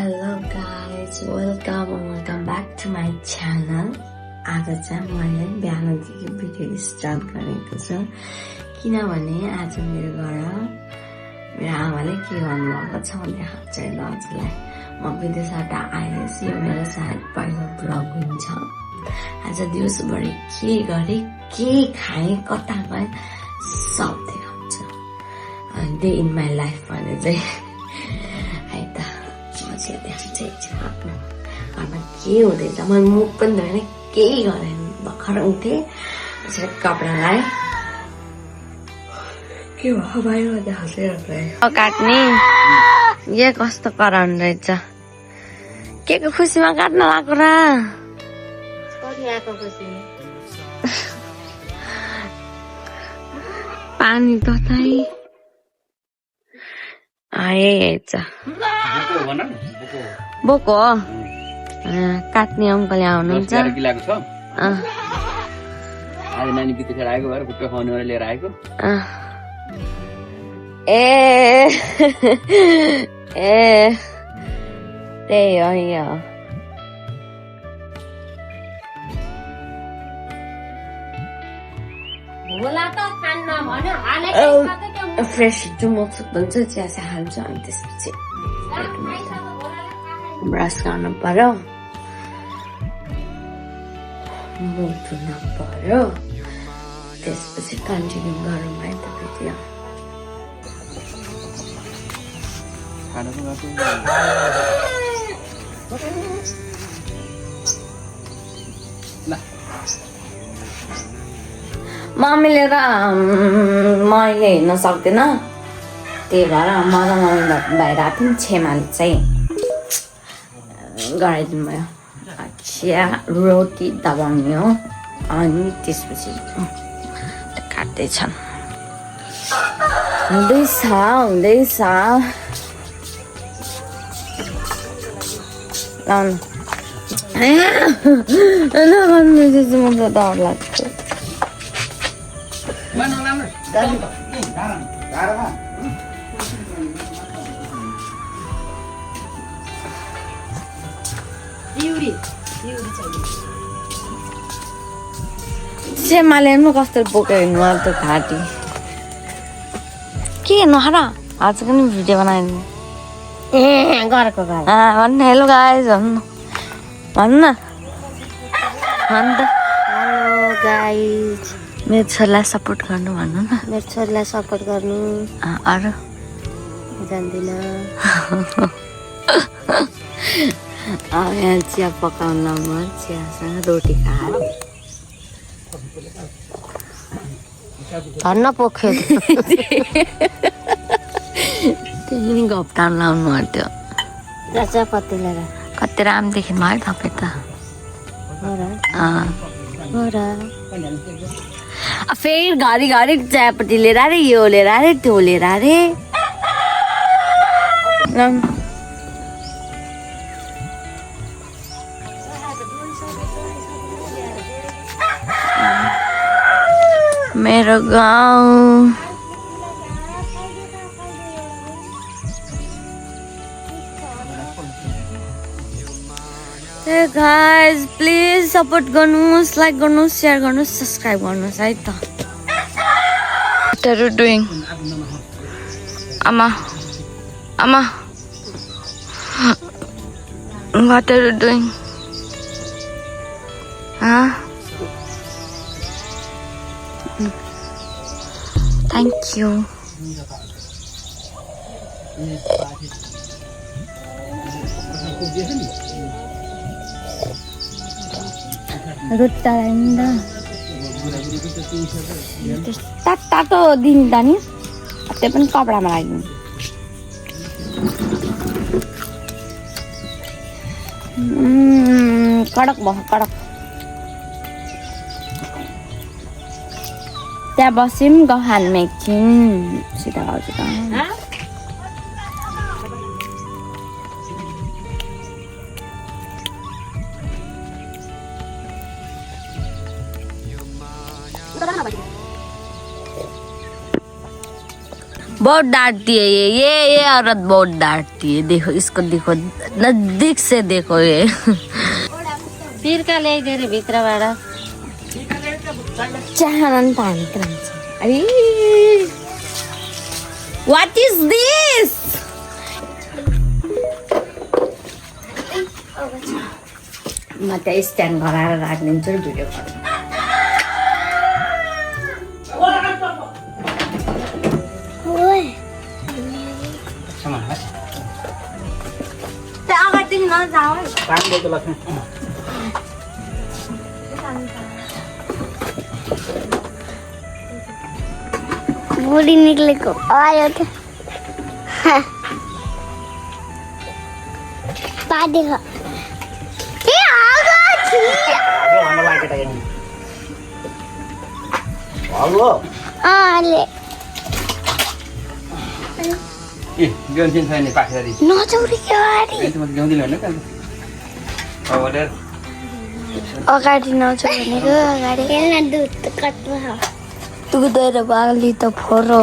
Hello guys, welcome back to my channel. आज चाहिँ मैले बिहानदेखि भिडियो स्टार्ट गरेको छु किनभने आज मेरो घर मेरो आमाले के गर्नुभएको छ भने चाहिँ हजुरलाई म विदेशबाट आएपछि यो मेरो सायद पहिलो ब्लग हुन्छ। आज दिउँसोभरि के गरे के खाएँ कता गएँ सब देखाउँछु। डे इन माई लाइफ भने चाहिँ है त मजा देखाउँछु एकछिन घरमा के हुँदैछ। मैले मुख पनि धोएन केही गरेन भर्खर उठेँ त्यसरी कपडा लगाएँ के भयो बाहिर देखाउँछु काट्ने ये कस्तो कराउनु रहेछ के को खुसीमा काट्न लाग्यो र पानी तताई आएछ बोको काट्ने अङ्कल आउनुहुन्छ नानी बितेर आएको भएर खुट्टा खुवाउनु लिएर आएको ए त्यही हो यो फ्रेस जुमोक भन्छ चिया चिया हाल्छु अनि त्यसपछि ब्रस गर्नु पर्यो मुख धुनु पर्यो त्यसपछि कन्टिन्यू गरौँ है त भिडियो। मम्मीले र मैले हिँड्न सक्दैन त्यही भएर म र मम्मी बाहिर आएको थियौँ छेमाले चाहिँ गराइदिनु भयो चिया रोटी दबाउने हो अनि त्यसपछि काट्दैछन् हुँदैछ नगर्नु म त डर लाग्छ। सेमाले पनि कस्तो बोकेको हिँड्नु त घाँटी के नखर आज पनि भिडियो बनाइदिनु गरेको भन्नु हेलो गाइज भन्नु हेलो गाइज मेरो छोरीलाई सपोर्ट गर्नु भन्नु न मेरो छोरीलाई सपोर्ट गर्नु अरू जान्दिनँ यहाँ चिया पकाउन म चियासँग रोटी खाएर धन्न पोख्यो त्यही घप्टान लाउनु पर्थ्यो चियापत्ती लिएर कति रामदेखि भयो तपाईँ त फेरि घरि चियापत्ती लिएर अरे यो लिएर अरे त्यो लिएर अरे मेरो गाउँ Hey guys, please support गर्नुहोस्, लाइक गर्नुहोस्, शेयर गर्नुहोस्, सब्स्क्राइब गर्नुहोस् है त। What are you doing? Amma. What are you doing? Huh? Thank you. रोटी तातो दिनु त नि त्यो पनि कपडामा राखिदिनु कडक भयो कडक त्यहाँ बस्यौँ गफ हाल्नु एकछिन सिधा भाउजू त बहुत डांटती है ये औरत बहुत डांटती है। देखो इसको, देखो नजदीक से देखो ये। फिर का ले दे रे भित्रबाट चाहन पानी क्रन्छ। अरे व्हाट इज दिस? म त्यही स्ट्यान्ड गराएर राखिदिन्छु र भिडियो गर्छु। त्यहाँ अगाडिदेखि नजाऊ है। पानी ल्याएको लक्ष्मी। बुढी निक्लेको आयो त पानी खा ए आगो छि हाम्रो लागि केटा हेर्नु। हेलो आले ए गेन्सिन छैन पाखेरी। नचौरी के वारी गेन्सिन म ल्याउँदिन हैन त। अवलेर अगाडि नचौ भनेको अगाडि यसलाई दुध कट्नु छ दुधेर बाली त फोरो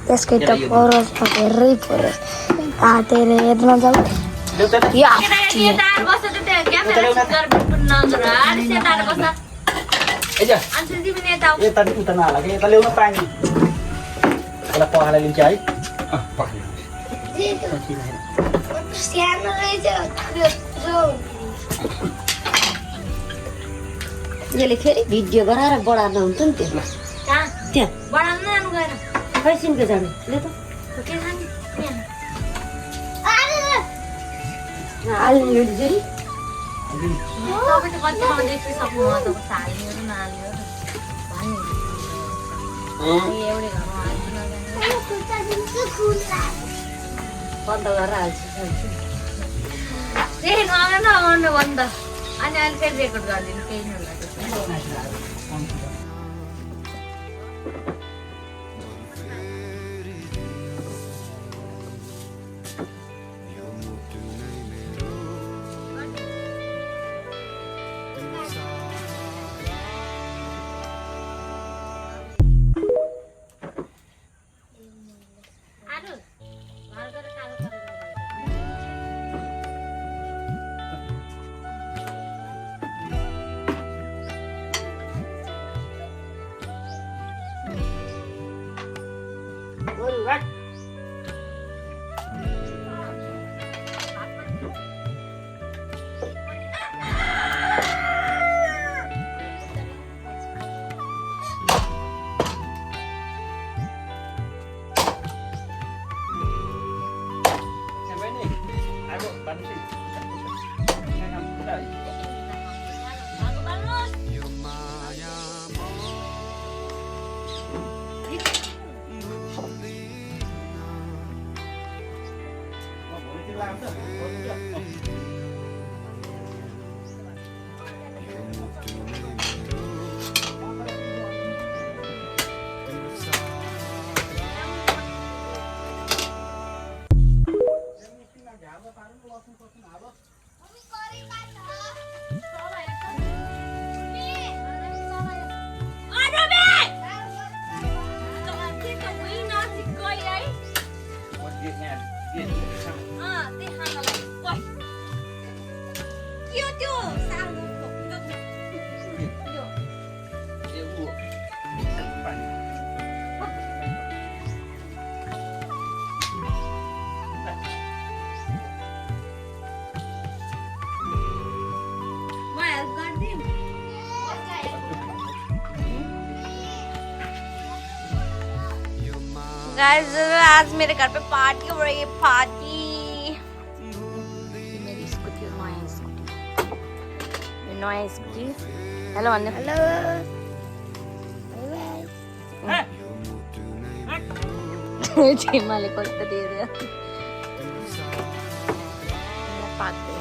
त्यसकै त फोरो छ धेरै फोरो काटेर हेर्न जाऊ या यता बस्छ त त्यो क्यामेरा सुट गरेर नगर। अनि यता बस्छ। एजा अनि तिमी यता आऊ। यता उता नहाला के यता ल्याउन पानी। यसलाई पखाला लिन्छ है। पखाला। सानो रहेछ यसले फेरि भिडियो गराएर बढार्न हुन्छ नि त्यसलाई। कहाँ त्यहाँ बढाउन जानु गएर खै सिन्के जानु ले त के जाने हाल्नु यो फेरि तपाईँ त कतिमा देखिसक्नु भयो त हाल्यो र नहाल्यो र भन्नु एउटै घरमा हाल्नु नजाने बन्द गरेर हाल्छु। फेरि नगर्नु बन्द। अनि अहिले फेरि रेकर्ड गरिदिनु केही नहोला त्यसमा। गाइस आज मेरे घर पे पार्टी हो रही है। पार्टी मेरी स्कूटी नया स्कूटी हेलो भन्नु। हेलो छिमाले कस्तो दियो पाक्दै।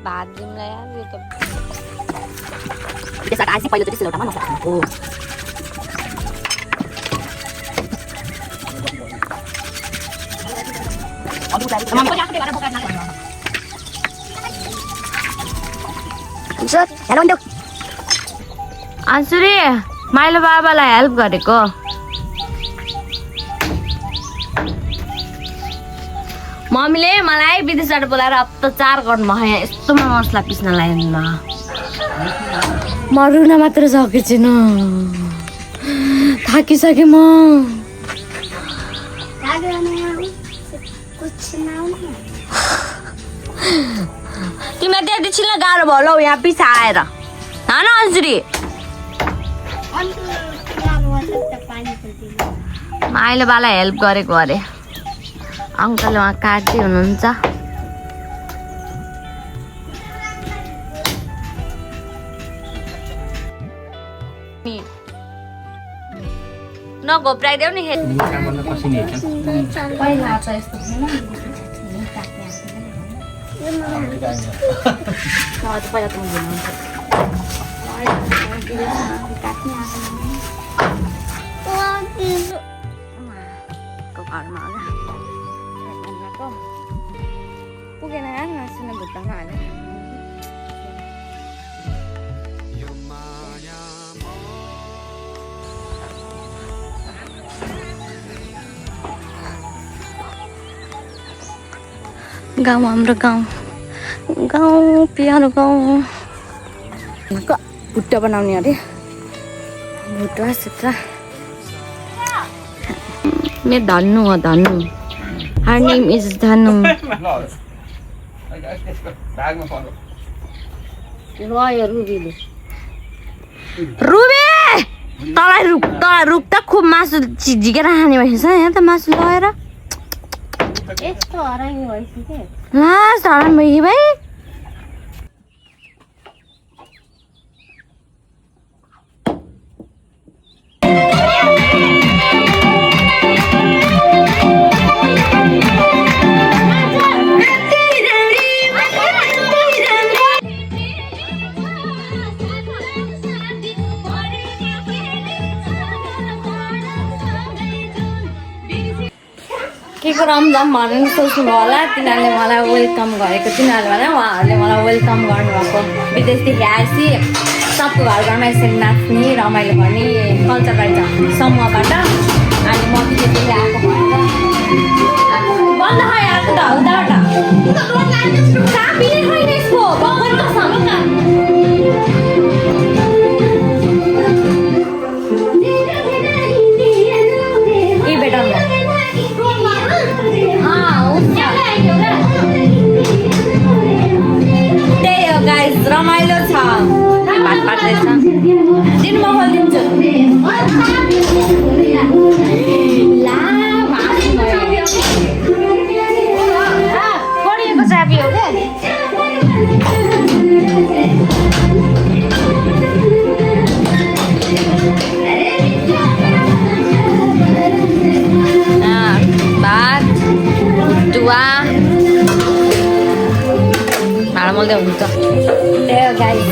भात दिउँला यार यो त त्यसबाट आएपछि पहिलोचोटि सिलौटामा मसला हाल्नु हो। आन्सुरी माइलो बाबालाई हेल्प गरेको मम्मीले मलाई विदेशबाट बोलाएर अत्याचार गर्नुभयो यहाँ यस्तोमा मसला पिस्न लाइनमा म रुन मात्र सकेछु न थाकिसकेँ म तिमीलाई त्यति छिल्न गाह्रो भयो ल यहाँ पछि आएर होइन अन्जुरी माइलो बालाई हेल्प गरेको अरे अङ्कल उहाँ काट्दै हुनुहुन्छ नघोप्राइदेऊ नि घरमा पुगेन नाच्न भुट्टामा हालेर गाउँ हाम्रो गाउँ प्यारो गाउँ भुट्टा बनाउने अरे भुट्टा सुट्टा मेरो धन्नु हो Dhannu her name is Dhannu ruby तँलाई रुख त खुब मासु झिकेर खाने भएछ यहाँ त मासु लगाएर लास्ट हरान भयो भाइ के को रमझम भनेर सोच्नुभयो होला तिनीहरूले मलाई वेलकम गरेको तिनीहरूले भने उहाँहरूले मलाई वेलकम गर्नुभएको विदेशदेखि आएपछि सबको घर घरमा यसरी नाच्ने रमाइलो गर्ने कल्चर रहेछ समूहबाट अनि म त्यति आएको भनेर बन्द खायो आएको त उताबाट कापीले खैन यसको बगल त सानो न ए बेटा त्यही हो गाइस रमाइलो छ भात पाट्दैछ दिन म खोलिदिन्छु पढिएको चाबी हो क्या भात टुवा भाँडा मोल्दै हुन्छ त्यही हो गाइस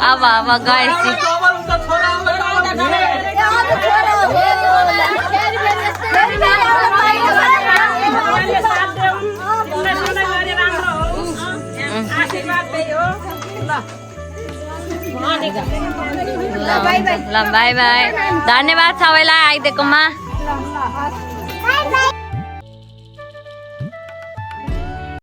अब गएपछि ल बाई बाई धन्यवाद सबैलाई आइदिएकोमा